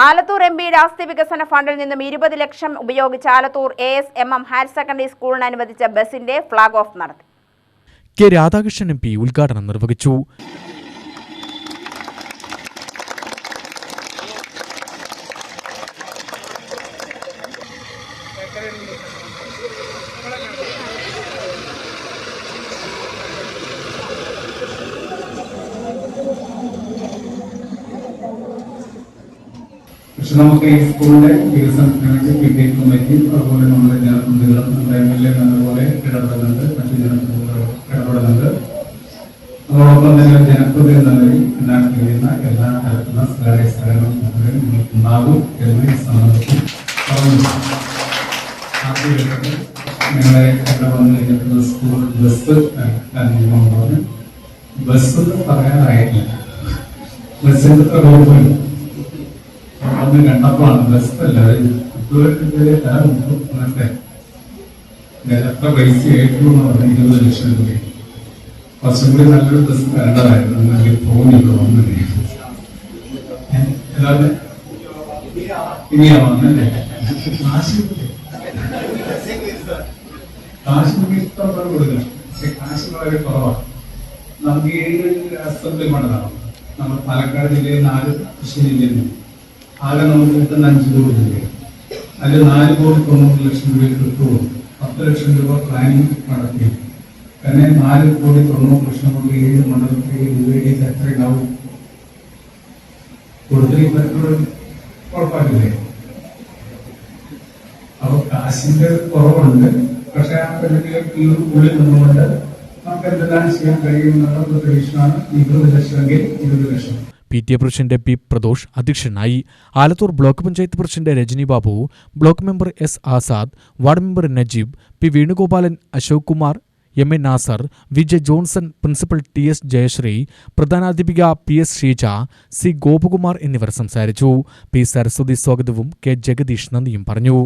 ആലത്തൂർ എംപിയുടെ ആസ്തി വികസന ഫണ്ടിൽ നിന്നും 20 ലക്ഷം ഉപയോഗിച്ച് ആലത്തൂർ ASMM ഹയർ സെക്കൻഡറി സ്കൂളിന് അനുവദിച്ച ബസിന്റെ ഫ്ളാഗ് ഓഫ് നടത്തി. കെ രാധാകൃഷ്ണൻ MP ഉദ്ഘാടനം നിർവഹിച്ചു. പക്ഷെ നമുക്ക് ഈ സ്കൂളിന്റെ വികസനത്തിന് വേണ്ടി PTA കമ്മിറ്റി അതുപോലെ നമ്മുടെ ജനപ്രതിനിധികളും നമ്മുടെ MLA അതുപോലെ ഇടപെടുന്നുണ്ട്, മറ്റു ജനപ്രതിനിധികൾ ഇടപെടുന്നുണ്ട്. അതോടൊപ്പം തന്നെ ജനപ്രതിനിധി നിലയിൽ ഉണ്ടാക്കി കഴിയുന്ന എല്ലാ തരത്തിലുള്ള സ്വകാര്യ സഹകരണം നിങ്ങൾക്കുണ്ടാകും എന്ന് ഈ സന്ദർഭത്തിൽ പറഞ്ഞു. ആദ്യഘട്ടത്തിൽ നിങ്ങളെ ഇവിടെ വന്നു കഴിഞ്ഞിട്ടുള്ള സ്കൂൾ ബസ് പറഞ്ഞു. ബസ് പറയാനായിട്ടില്ല, ബസ്സിന്റെ റോഡ് അന്ന് കണ്ടപ്പോഴാണ് ബസ്സല്ല അങ്ങനത്തെ എത്ര പൈസ ഏറ്റവും 20 ലക്ഷം രൂപ. കുറച്ചും കൂടി നല്ലൊരു ബസ് വേണ്ടതായിരുന്നു എന്നെങ്കിൽ തോന്നിയുള്ളൂ. അല്ലാതെ ഇനിയാവന്നല്ലേ കാശ് ഇഷ്ടം പോലെ കൊടുക്കണം. പക്ഷെ കാശ് വളരെ കുറവാണ്. നമുക്ക് 7 അസംബ്ലി മണ്ഡലമാണ്. നമ്മൾ പാലക്കാട് ജില്ലയിൽ 4 തൃശ്ശൂർ ജില്ലയിൽ ആകെ നമുക്ക് കിട്ടുന്ന 5 കോടി രൂപയാണ്. അതിൽ 4,90,00,000 രൂപ കിട്ടുള്ളൂ. 10 ലക്ഷം രൂപ പ്ലാനിങ് നടത്തി. പിന്നെ 4,90,00,000 കൊണ്ട് 7 മണ്ഡലത്തിൽ രൂപയിൽ എത്രയുണ്ടാവും കൊടുത്തിട്ട് കുഴപ്പമില്ലേ? അപ്പൊ കാശിന്റെ കുറവുണ്ട്. പക്ഷെ ആ പരിധിയിൽ ഉള്ളിൽ നിന്നുകൊണ്ട് നമുക്ക് എന്തെല്ലാം ചെയ്യാൻ കഴിയുമെന്നുള്ള പ്രതീക്ഷയാണ്. 20 ലക്ഷമെങ്കിൽ 20 ലക്ഷം. PTA president P. പ്രദോഷ് അധ്യക്ഷനായി. Alathur block panchayat president Rajani Babu, block member S. Azad, ward member Najeeb, P. Venugopalan, Ashok Kumar, M. A. Nasar, VJ Johnson, principal TS. Jayasree, പ്രധാനാധ്യാപിക PS. ഷീജ, C. ഗോപകുമാർ എന്നിവർ സംസാരിച്ചു. P. സരസ്വതി സ്വാഗതവും K. ജഗദീഷ് നന്ദിയും പറഞ്ഞു.